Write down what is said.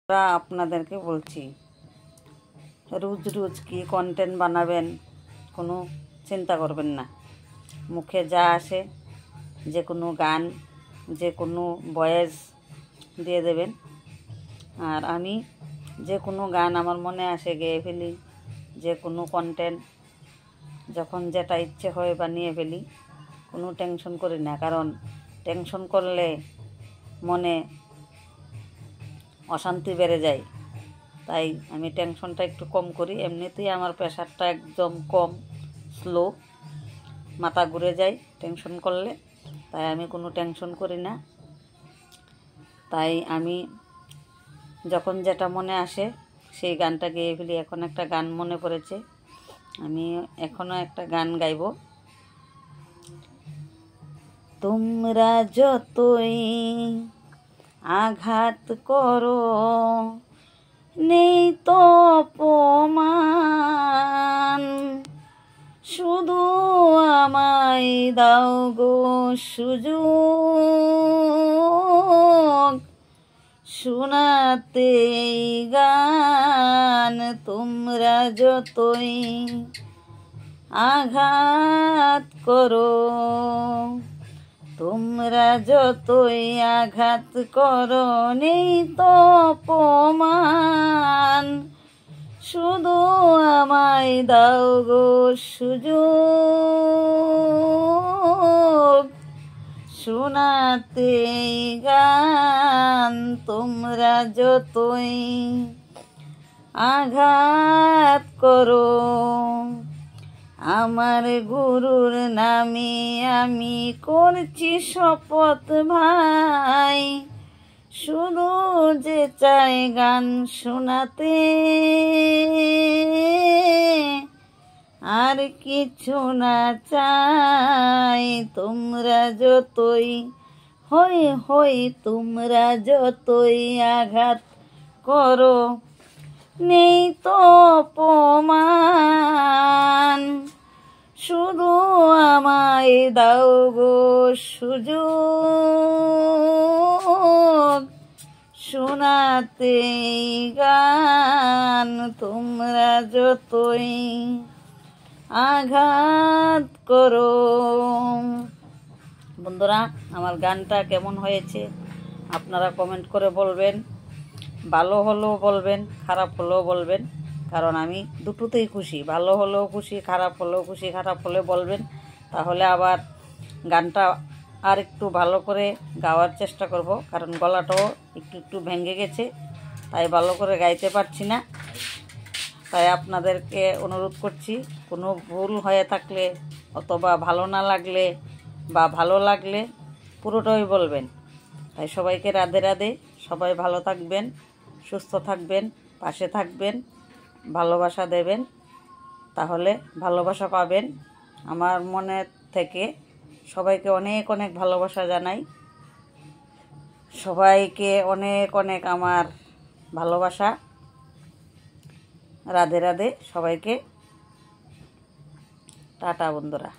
আপনাদেরকে বলছি, রোজ রোজ কি কন্টেন্ট বানাবেন কোনো চিন্তা করবেন না। মুখে যা আসে যে কোনো গান, যে কোনো ভয়েস দিয়ে দেবেন। আর আমি যে কোনো গান আমার মনে আসে গেয়ে ফেলি, যে কোনো কন্টেন্ট যখন যেটা ইচ্ছে হয় বানিয়ে ফেলি, কোনো টেনশন করি না। কারণ টেনশন করলে মনে অশান্তি বেড়ে যায়। তাই আমি টেনশনটা একটু কম করি। এমনিতেই আমার প্রেশারটা একদম কম, স্লো, মাথা ঘুরে যায় টেনশন করলে। তাই আমি কোনো টেনশন করি না। তাই আমি যখন যেটা মনে আসে সেই গানটা গেয়ে ফেলি। এখন একটা গান মনে পড়েছে, আমি এখনও একটা গান গাইব। তোমরা যতই আঘাত করো নেই তো অপমান, শুধু আমায় দাও গো সুযোগ শোনাতে গান। তোমরা যতই আঘাত করো, তোমরা যতই আঘাত করো নেই তো অপমান, শুধু আমায় দাও গো সুযোগ শোনাতে গান। তোমরা যতই আঘাত করো, আমার গুরুর নামে আমি করছি শপথ ভাই, শুধু যে চাই গান শোনাতে, আর কিছু না চাই। তোমরা যতই হই হই, তোমরা যতই আঘাত করো নেই তো অপমান, শুধু আমায় দাও গো সুযোগ শোনাতে গান। তোমরা যতই আঘাত করো। বন্ধুরা, আমার গানটা কেমন হয়েছে আপনারা কমেন্ট করে বলবেন। ভালো হলেও বলবেন, খারাপ হলেও বলবেন, কারণ আমি দুটোতেই খুশি। ভালো হলেও খুশি, খারাপ হলেও খুশি। খারাপ হলে বলবেন, তাহলে আবার গানটা আর একটু ভালো করে গাওয়ার চেষ্টা করব। কারণ গলাটাও একটু একটু ভেঙে গেছে, তাই ভালো করে গাইতে পারছি না। তাই আপনাদেরকে অনুরোধ করছি, কোনো ভুল হয়ে থাকলে অথবা ভালো না লাগলে বা ভালো লাগলে পুরোটাই বলবেন। তাই সবাইকে রাধে রাধে। সবাই ভালো থাকবেন, সুস্থ থাকবেন, পাশে থাকবেন, ভালোবাসা দেবেন, তাহলে ভালোবাসা পাবেন। আমার মনে থেকে সবাইকে অনেক অনেক ভালোবাসা জানাই। সবাইকে অনেক অনেক আমার ভালোবাসা। রাধে রাধে। সবাইকে টাটা বন্ধুরা।